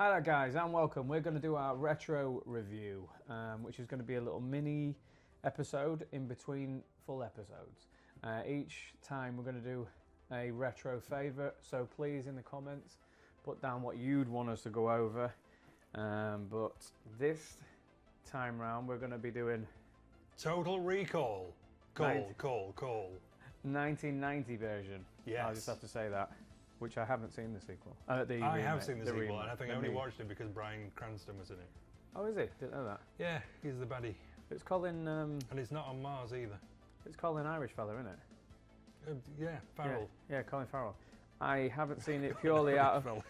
Hi guys, and welcome. We're going to do our retro review, which is going to be a little mini episode in between full episodes. Each time we're going to do a retro favourite, so please in the comments put down what you'd want us to go over. But this time round we're going to be doing Total Recall. Call. 1990 version. Yes. I'll just have to say that. Which I haven't seen the sequel. I have seen the sequel, remake, and I think I only watched it because Bryan Cranston was in it. Oh, is he? Didn't know that. Yeah, he's the baddie. It's Colin. And it's not on Mars either. It's Colin Irish fella, isn't it? Yeah, Farrell. Yeah, Colin Farrell. I haven't seen it purely out of.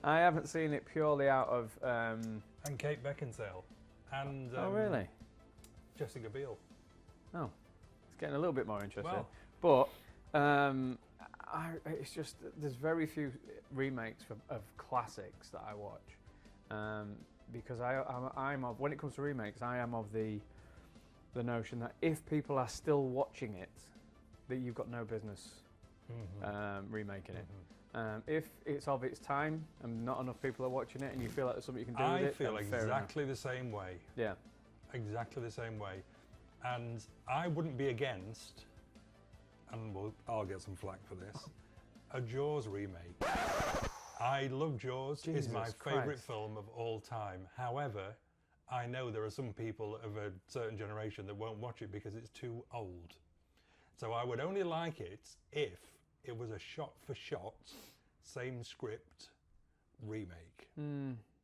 I haven't seen it purely out of. And Kate Beckinsale. And. Oh really? Jessica Biel. Oh, it's getting a little bit more interesting. Well. But. It's just there's very few remakes of classics that I watch, because I'm of, when it comes to remakes, I am of the notion that if people are still watching it, that you've got no business remaking it. If it's of its time and not enough people are watching it, and you feel like there's something you can do with it, I feel exactly the same way. Yeah, exactly the same way, and I wouldn't be against. And I'll get some flack for this, a Jaws remake. I love Jaws. It's my favourite film of all time. However, I know there are some people of a certain generation that won't watch it because it's too old. So I would only like it if it was a shot-for-shot, same script remake.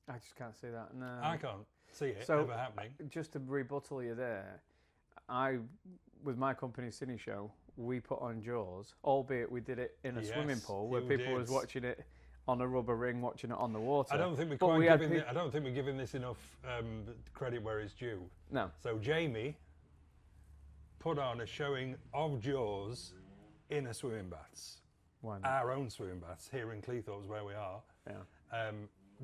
I just can't see that. No, I can't see it ever happening. Just to rebuttal you there, with my company CineShow, we put on Jaws, albeit we did it in a swimming pool where people was watching it on a rubber ring, watching it on the water. I don't think we're giving this enough credit where it's due. No. So Jamie put on a showing of Jaws in a swimming baths. Why not? Our own swimming baths here in Cleethorpes where we are. Yeah.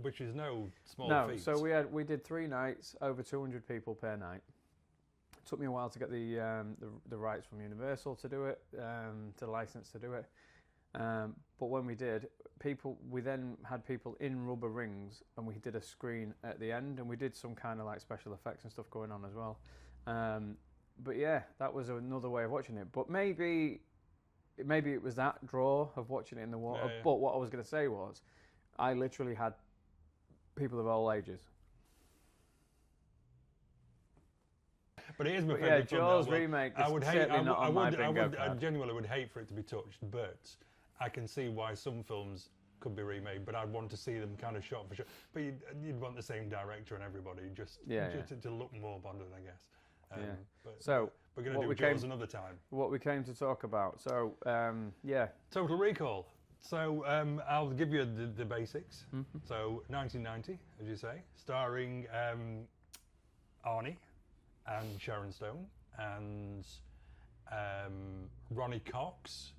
Which is no small feat. So we did 3 nights, over 200 people per night. It took me a while to get the rights from Universal to do it, to license to do it. But when we did, we then had people in rubber rings, and we did a screen at the end, and we did some kind of like special effects and stuff going on as well. But yeah, that was another way of watching it. But maybe it was that draw of watching it in the water. Yeah. But what I was going to say was, I literally had people of all ages. But it is my favourite film. Jaws remake is certainly not on my bingo card. I genuinely would hate for it to be touched, but I can see why some films could be remade, but I'd want to see them kind of shot for shot. But you'd want the same director and everybody, just to look more modern, I guess. But so we're going to do Jaws another time. What we came to talk about. So, Total Recall. So I'll give you the basics. So 1990, as you say, starring Arnie and Sharon Stone and Ronnie Cox,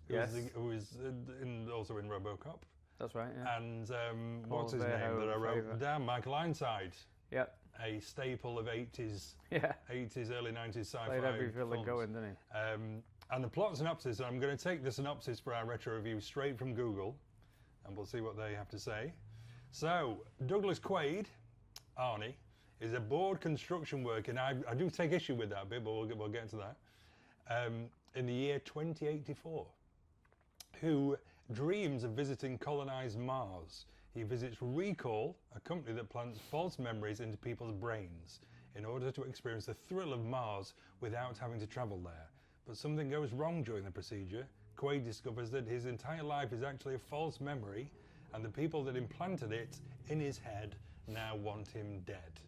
who is also in RoboCop. That's right. Yeah. And what's his name that I wrote down? Michael Ironside. Yep. A staple of 80s, early 90s sci-fi. Played every villain films. going, didn't he? And the plot synopsis, I'm going to take the synopsis for our retro review straight from Google, and we'll see what they have to say. So, Douglas Quaid, Arnie, is a bored construction worker, and I do take issue with that bit, but we'll get into that, in the year 2084, who dreams of visiting colonized Mars. He visits Recall, a company that plants false memories into people's brains in order to experience the thrill of Mars without having to travel there. But something goes wrong during the procedure. Quaid discovers that his entire life is actually a false memory, and the people that implanted it in his head now want him dead.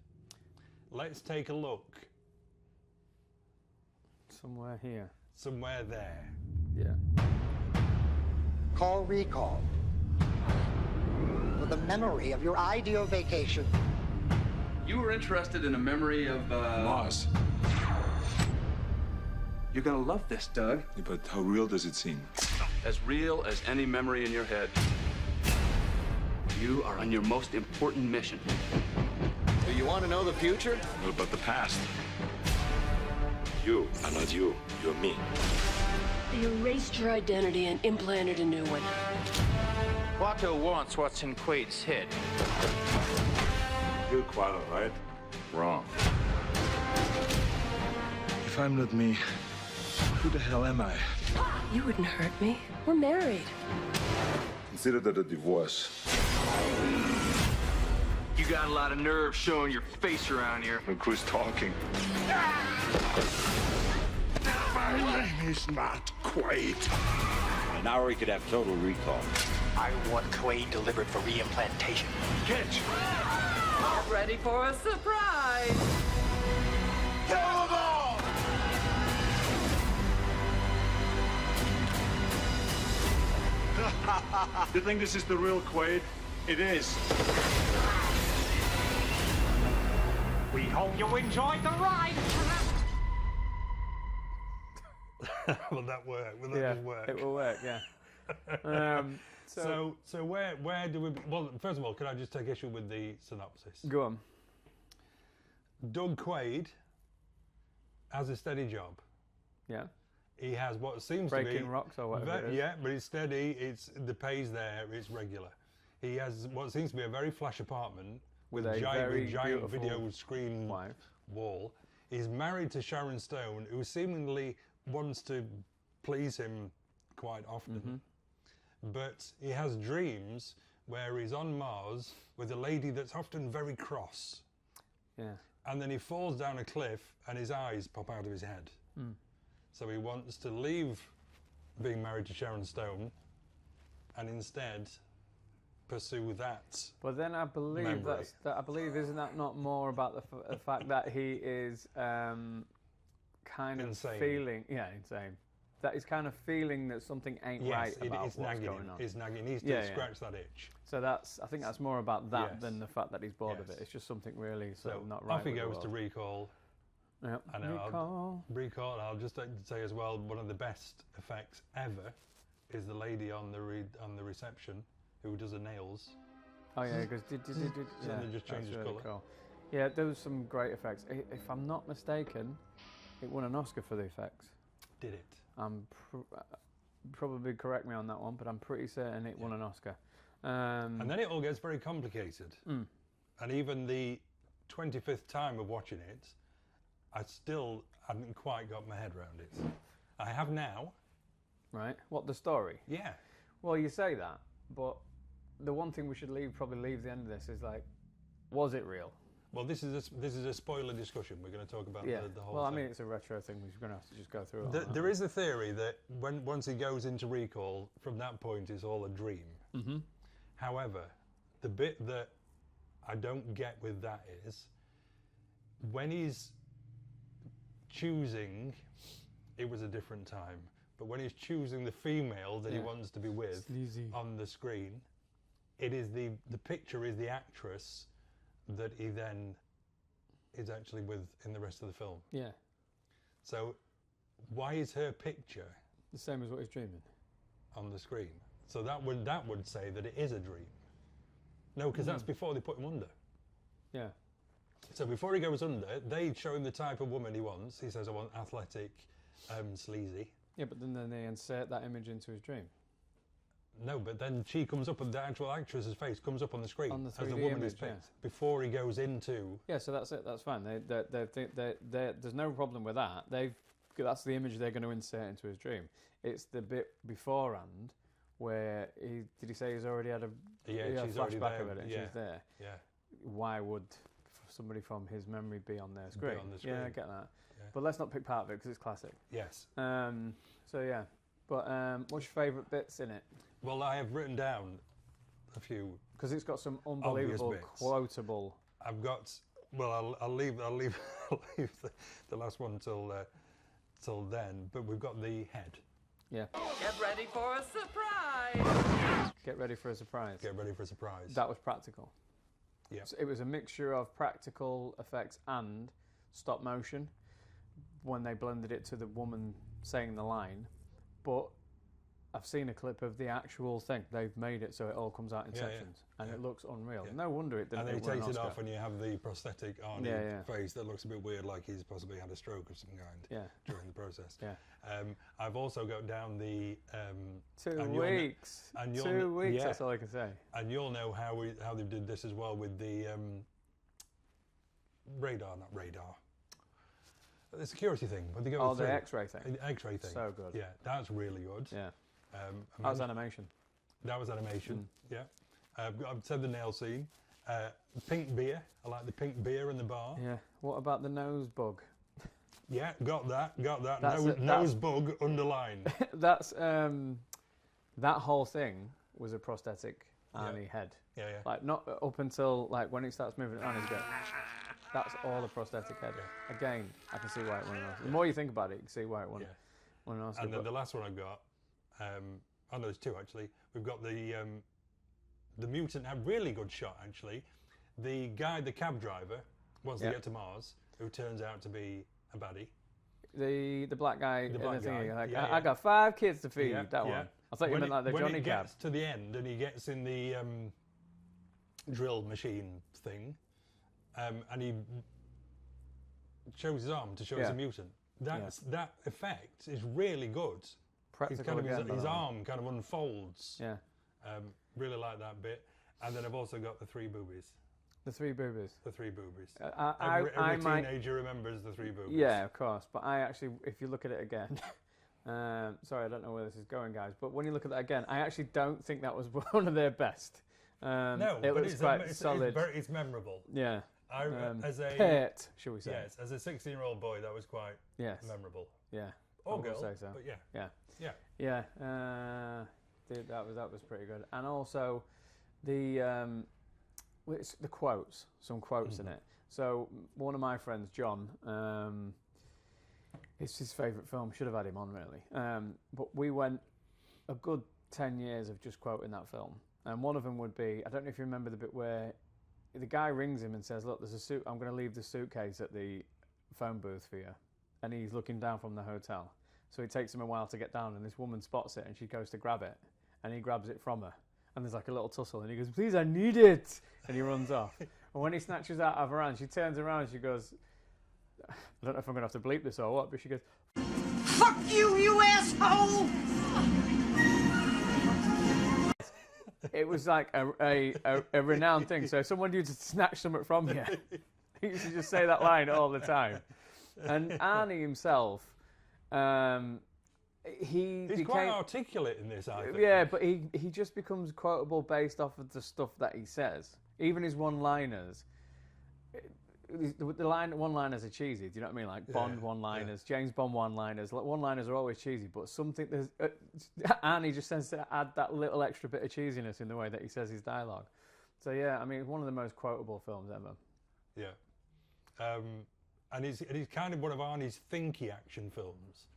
Let's take a look. Somewhere here. Somewhere there. Yeah. Call Recall for the memory of your ideal vacation. You were interested in a memory of, Mars. You're gonna love this, Doug. Yeah, but how real does it seem? As real as any memory in your head. You are on your most important mission. Do you want to know the future? What about the past? You are not you. You're me. They erased your identity and implanted a new one. Watto wants what's in Quaid's head. You're quite all right. Wrong. If I'm not me, who the hell am I? You wouldn't hurt me. We're married. Consider that a divorce. You got a lot of nerve showing your face around here. Look who's talking. My name is not Quaid. An hour he could have total recall. I want Quaid delivered for reimplantation. Catch! Get ready for a surprise. Kill them all! You think this is the real Quaid? It is. We hope you enjoyed the ride. Will that work? Will that Yeah, just work? it will work. Yeah. So where do we? Well, first of all, can I just take issue with the synopsis? Go on. Doug Quaid has a steady job. Yeah. He has what seems Breaking to be rocks or whatever it is. Yeah, but it's steady. It's the pay's there. It's regular. He has what seems to be a very flash apartment With a very giant beautiful video screen wife. wall. He's married to Sharon Stone, who seemingly wants to please him quite often. But he has dreams where he's on Mars with a lady that's often very cross. Yeah. And then he falls down a cliff and his eyes pop out of his head. So he wants to leave being married to Sharon Stone and instead pursue that. But then I believe I believe isn't that not more about the fact that he is kind of Insane. feeling insane. That he's kind of feeling that something ain't right about it's what's nagging going him. on. It's nagging. He needs to scratch that itch. So I think that's more about that Yes. than the fact that he's bored of Yes. it. It's just something really So not right. off he with the goes to world. Recall. Yep. And Recall. I'll just say as well, one of the best effects ever is the lady on the reception who does the nails. Oh yeah, because did And then just changes that's really colour. cool. Yeah, there was some great effects. If I'm not mistaken, it won an Oscar for the effects. Did it? Probably correct me on that one, but I'm pretty certain it won an Oscar. And then it all gets very complicated. And even the 25th time of watching it, I still hadn't quite got my head around it. I have now. Right? What, the story? Yeah. Well, you say that, but the one thing we should probably leave the end of this is like, was it real? Well, this is a spoiler discussion. We're going to talk about the whole Well, I thing. mean, it's a retro thing. We're going to have to just go through it. There is a theory that once he goes into Recall, from that point, it's all a dream. However, the bit that I don't get with that is when he's choosing, it was a different time, but when he's choosing the female that he wants to be with on the screen, it is the picture is the actress that he then is actually with in the rest of the film. Yeah. So why is her picture The same as what he's dreaming. on the screen? So that would say that it is a dream. No, because that's before they put him under. Yeah. So before he goes under, they show him the type of woman he wants. He says, I want athletic, sleazy. Yeah, but then they insert that image into his dream. No, but then she comes up and the actual actress's face comes up on the screen On the as the 3D woman is image, yeah. picked before he goes into. Yeah, so that's it. That's fine. There's no problem with that. That's the image they're going to insert into his dream. It's the bit beforehand where did he say he's already had a she's already flashback there. of it and she's there? Yeah. Why would somebody from his memory be on their screen? on the screen. Yeah, I get that. Yeah. But let's not pick part of it because it's classic. Yes. So yeah, but what's your favourite bits in it? Well, I have written down a few. Because it's got some unbelievable, bits. quotable. I've got. Well, I'll leave the last one till then. But we've got the head. Yeah. Get ready for a surprise. Get ready for a surprise. Get ready for a surprise. That was practical. Yeah. So it was a mixture of practical effects and stop motion when they blended it to the woman saying the line. But I've seen a clip of the actual thing. They've made it so it all comes out in sections, and it looks unreal. Yeah. No wonder it didn't. And then win he an takes it Oscar. off, and you have the prosthetic Arnie face that looks a bit weird, like he's possibly had a stroke of some kind during the process. I've also got down the 2 weeks. 2 weeks. That's all I can say. And you'll know how they did this as well with the not radar. The security thing. When they go the X-ray thing. The X-ray thing. So good. Yeah, that's really good. Yeah. That was animation. That was animation. Yeah. I've said the nail scene. Pink beer. I like the pink beer in the bar. Yeah. What about the nose bug? Yeah, got that. That's nose bug underlined. That's that whole thing was a prosthetic Arnie head. Yeah. Like not up until like when it starts moving, Arnie's going. That's all a prosthetic head. Yeah. Again, I can see why it won an Oscar. The more you think about it, you can see why it won an Oscar. And then the last one I've got, oh no, there's two actually. We've got the mutant had really good shot actually. The guy, the cab driver, wants to get to Mars, who turns out to be a baddie. The black guy, The black guy. Like, Yeah, I got 5 kids to feed. Yeah, That yeah. one. I thought you meant like the Johnny When it cab. gets to the end and he gets in the drill machine thing, and he shows his arm to show he's a mutant. That effect is really good. Practical His arm kind of unfolds. Yeah. Really like that bit. And then I've also got the 3 boobies. The 3 boobies. The 3 boobies. I Every teenager remembers the 3 boobies. Yeah, of course. But I actually, if you look at it again, sorry, I don't know where this is going, guys. But when you look at that again, I actually don't think that was one of their best. No, it but looks quite solid. It's memorable. Yeah. As a pet, shall we say? Yes, as a 16-year-old boy, that was quite memorable. Yeah. Or I girl, would say so. but Yeah. Dude, that was pretty good. And also the quotes, some quotes in it. So one of my friends, John, it's his favourite film. Should have had him on really. But we went a good 10 years of just quoting that film. And one of them would be, I don't know if you remember the bit where the guy rings him and says, look, there's a suit. I'm going to leave the suitcase at the phone booth for you. And he's looking down from the hotel. So it takes him a while to get down, and this woman spots it, and she goes to grab it, and he grabs it from her. And there's like a little tussle, and he goes, please, I need it. And he runs off. And when he snatches out of her hand, she turns around and she goes, I don't know if I'm going to have to bleep this or what, but she goes, Fuck you, you asshole! it was like a renowned thing. So if someone used to snatch something from you, he used to just say that line all the time. And Arnie himself, he's quite articulate in this, I think. Yeah, but he just becomes quotable based off of the stuff that he says. Even his one-liners. The one-liners are cheesy. Do you know what I mean? Like Bond one-liners, James Bond one-liners. Like one-liners are always cheesy, but something there's Arnie just tends to add that little extra bit of cheesiness in the way that he says his dialogue. So yeah, I mean, it's one of the most quotable films ever. Yeah, and it's kind of one of Arnie's thinky action films,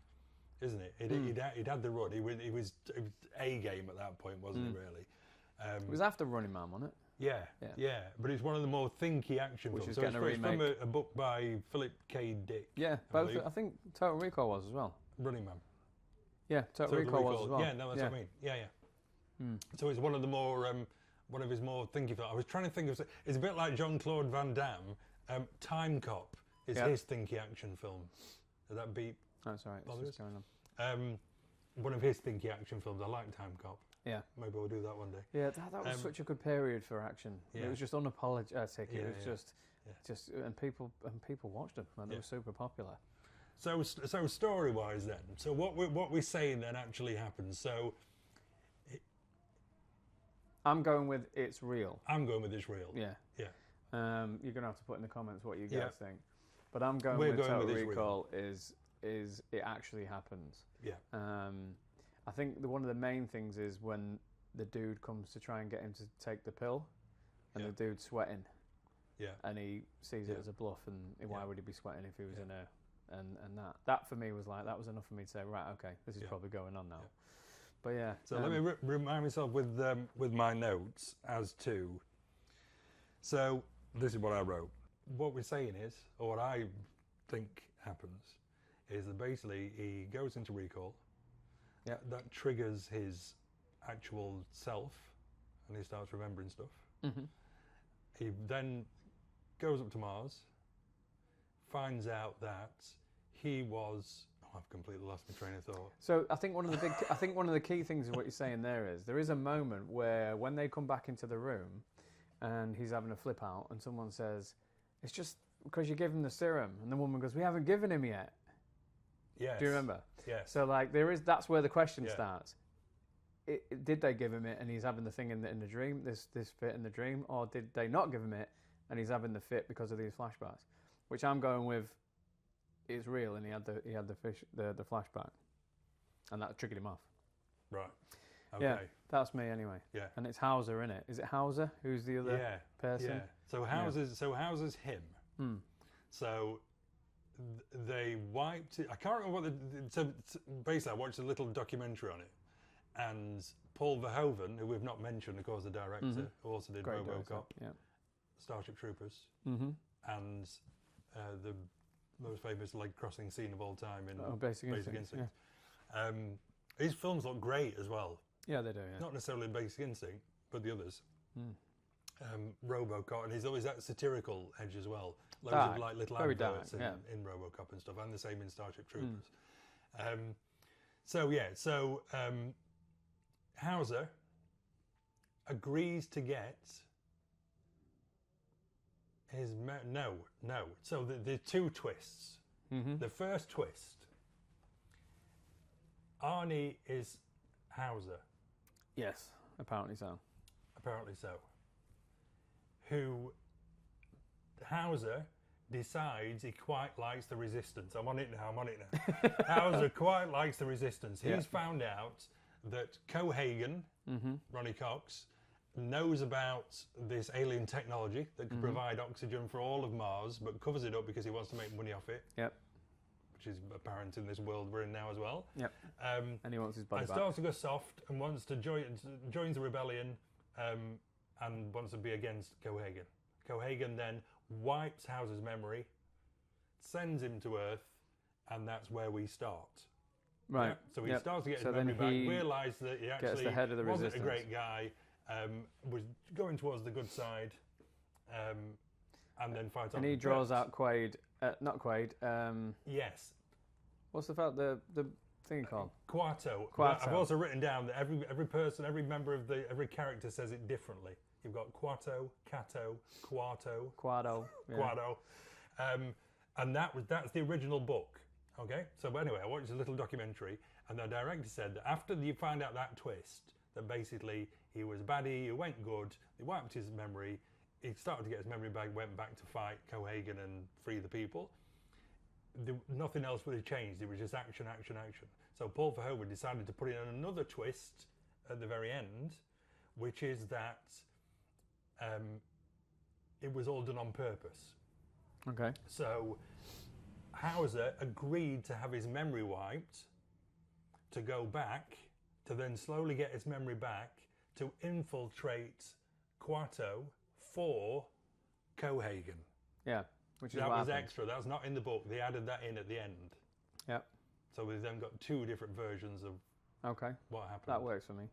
isn't it? He'd had the run. He was A game at that point, wasn't he? Really. It was after Running Man, wasn't it? Yeah. But it's one of the more thinky action films. Which is getting a remake. It's from a book by Philip K. Dick. Yeah, both. I think Total Recall was as well. Running Man. Yeah, Total Recall was as well. Yeah, no, that's what I mean. Yeah. So it's one of the more, one of his more thinky films. I was trying to think of, it's a bit like Jean-Claude Van Damme. Time Cop is his thinky action film. Did that beat? That's right. What's going on? One of his thinky action films. I like Time Cop. Yeah. Maybe we'll do that one day. Yeah, that was such a good period for action. Yeah. It was just unapologetic. Yeah, it was just and people watched them, and they were super popular. So story-wise then, so what we're saying then actually happens. So I'm going with it's real. I'm going with it's real. Yeah. Yeah. You're gonna have to put in the comments what you guys think. But I'm going with Total Recall is it actually happens. Yeah. I think one of the main things is when the dude comes to try and get him to take the pill, and the dude's sweating. Yeah. And he sees it as a bluff, and why would he be sweating if he was in a and that for me was like that was enough for me to say right, okay, this is probably going on now. But yeah. So let me remind myself with my notes as to. So this is what I wrote. What we're saying is, or what I think happens, is that basically he goes into recall, that triggers his actual self, and he starts remembering stuff. Mm-hmm. He then goes up to Mars, finds out that he was. Oh, I've completely lost my train of thought. So I think one of the key things of what you're saying there is a moment where when they come back into the room, and he's having a flip out, and someone says, "It's just because you gave him the serum," and the woman goes, "We haven't given him yet." Yes. Do you remember? Yes. So like that's where the question starts. Did they give him it and he's having the thing in the dream, this fit in the dream, or did they not give him it and he's having the fit because of these flashbacks? Which I'm going with is real, and he had the flashback, and that triggered him off. Right. Okay. Yeah, that's me anyway. Yeah. And it's Hauser, isn't it? Is it Hauser who's the other person? Yeah. So Hauser's him. Hmm. So they wiped it. I can't remember what so basically I watched a little documentary on it, and Paul Verhoeven, who we've not mentioned, of course, the director, who also did Great RoboCop, director, Starship Troopers, Mm-hmm. and the most famous leg crossing scene of all time in Basic Instinct. Yeah. His films look great as well. Yeah, they do. Yeah. Not necessarily Basic Instinct, but the others. RoboCop, and he's always that satirical edge as well. Loads of like little adverts in RoboCop and stuff, and the same in Starship Troopers. So Hauser agrees to get his no. So the two twists. Mm-hmm. The first twist. Arnie is Hauser. Yes, apparently so. Apparently so. Who Hauser decides he quite likes the Resistance. I'm on it now. Hauser quite likes the Resistance. He's found out that Cohagen, Ronnie Cox, knows about this alien technology that can provide oxygen for all of Mars, but covers it up because he wants to make money off it. Yep. Which is apparent in this world we're in now as well. Yep. And he wants his body and back. starts to go soft and wants to joins the rebellion and wants to be against Cohagen. Cohagen then wipes Hauser's memory, sends him to Earth, and that's where we start. Right. Yeah? So he starts to get his memory back, realised that he actually the head of the wasn't resistance. a great guy, was going towards the good side, and then fights on. And he draws out Quaid, not Quaid. Yes. What's the thing called? Quarto. Quarto. I've also written down that every person, every member of every character says it differently. You've got Quarto, Cato, Quarto. Quarto. Yeah. Quarto. And that's the original book. Okay? So anyway, I watched a little documentary, and the director said that after you find out that twist, that basically he was baddie, he went good, they wiped his memory, he started to get his memory back, went back to fight Cohagen and free the people. Nothing else would have changed. It was just action, action, action. So Paul Verhoeven decided to put in another twist at the very end, which is that it was all done on purpose. Okay. So Hauser agreed to have his memory wiped, to go back, to then slowly get his memory back, to infiltrate Quarto for Cohagen. Yeah. Which is that what was happened. extra. That's not in the book. They added that in at the end. Yep. So we've then got two different versions of what happened. That works for me.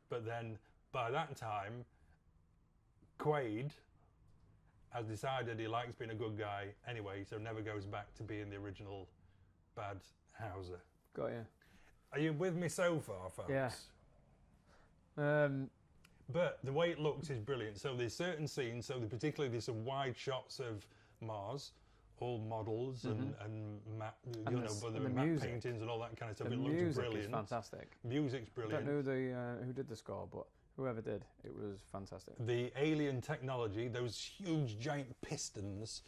But then by that time, Quaid has decided he likes being a good guy anyway, so never goes back to being the original bad Hauser. Got you. Are you with me so far, folks? Yeah. But the way it looks is brilliant. So there's certain scenes, particularly there's some wide shots of Mars, all models and map, the map music. paintings and all that kind of stuff. The It looks music brilliant. is fantastic. Music's I brilliant. don't know who did the score, but whoever did, it was fantastic. The alien technology, those huge giant pistons,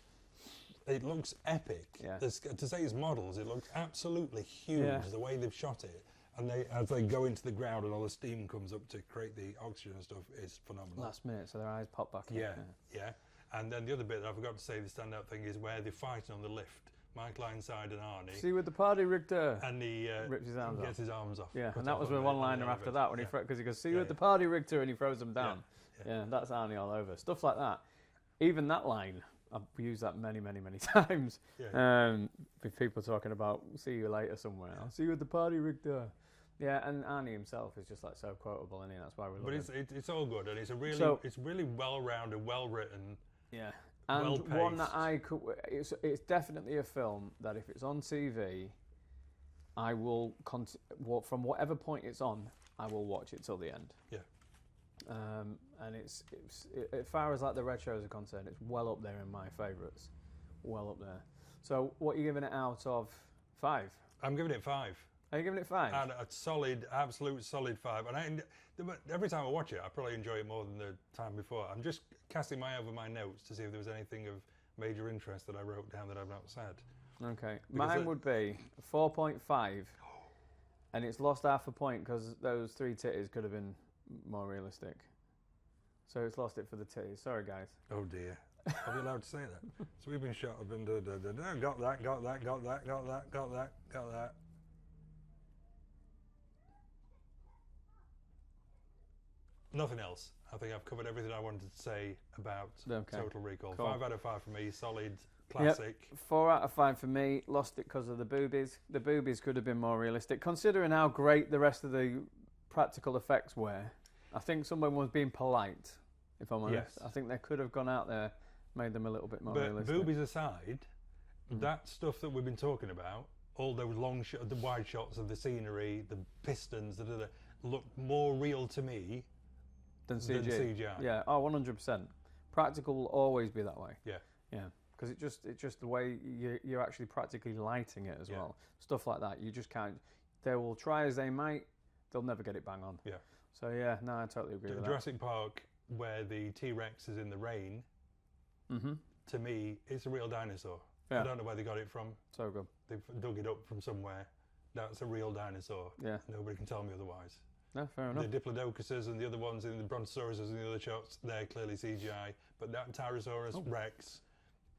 it looks epic. Yeah. To say it's models, it looks absolutely huge, Yeah. the way they've shot it. And as they go into the ground and all the steam comes up to create the oxygen and stuff, is phenomenal. Last minute, so their eyes pop back in. Yeah. And then the other bit that I forgot to say, the standout thing, is where they're fighting on the lift. Michael Ironside and Arnie. See with the party, Richter. And he rips his arms gets off. his arms off. Yeah, Cuts and that off was on with the- one on the liner after elevator. that when he because he goes, see you at the party, Richter, and he throws them down. Yeah. Yeah, that's Arnie all over. Stuff like that. Even that line, I've used that many, many, many times. Yeah. With people talking about see you later somewhere. I'll see you at the party, Richter. Yeah, and Arnie himself is just like so quotable, and that's why we love But him. it's all good, and it's really well rounded, well written. Yeah, and well-paced. one that I could. It's definitely a film that if it's on TV, I will from whatever point it's on, I will watch it till the end. Yeah. And it's as far as like the retros are concerned, it's well up there in my favourites, well up there. So what are you giving it out of 5? I'm giving it 5. Are you giving it 5? And a solid, absolute solid 5. And every time I watch it, I probably enjoy it more than the time before. I'm just casting my eye over my notes to see if there was anything of major interest that I wrote down that I've not said. Okay, mine would be 4.5, and it's lost half a point because those 3 titties could have been more realistic. So it's lost it for the titties. Sorry, guys. Oh dear. Are we allowed to say that? So we've been shot up and got that. Nothing else. I think I've covered everything I wanted to say about Total Recall. Cool. 5 out of 5 for me, solid, classic. Yep. 4 out of 5 for me, lost it because of the boobies. The boobies could have been more realistic, considering how great the rest of the practical effects were. I think someone was being polite, if I'm honest. Yes. I think they could have gone out there, made them a little bit more realistic. But boobies aside, that stuff that we've been talking about, all those the wide shots of the scenery, the pistons, look more real to me than CGI. Yeah. Oh, 100%. Practical will always be that way. Yeah. Yeah. Because it's just the way you're actually practically lighting it as well. Stuff like that. You just can't. They will try as they might. They'll never get it bang on. Yeah. So yeah, no, I totally agree with that. Jurassic Park, where the T-Rex is in the rain, to me, it's a real dinosaur. Yeah. I don't know where they got it from. So good. They've dug it up from somewhere. That's a real dinosaur. Yeah. Nobody can tell me otherwise. No, fair enough. The Diplodocuses and the other ones, in the Brontosauruses and the other shots, they're clearly CGI. But that Tyrannosaurus Rex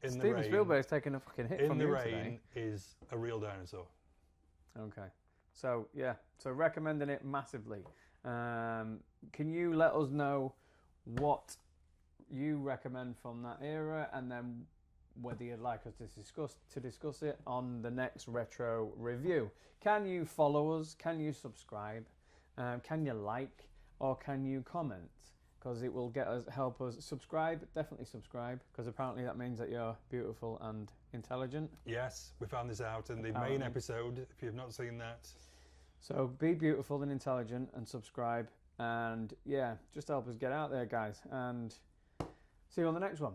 in the rain... Steven Spielberg's taking a fucking hit from you today. In the rain is a real dinosaur. Okay. So, yeah. So, recommending it massively. Can you let us know what you recommend from that era, and then whether you'd like us to discuss it on the next retro review? Can you follow us? Can you subscribe? Can you like, or can you comment? Because it will help us subscribe. Definitely subscribe, because apparently that means that you're beautiful and intelligent. Yes, we found this out in the main episode, if you've not seen that. So be beautiful and intelligent and subscribe, and yeah, just help us get out there, guys, and see you on the next one.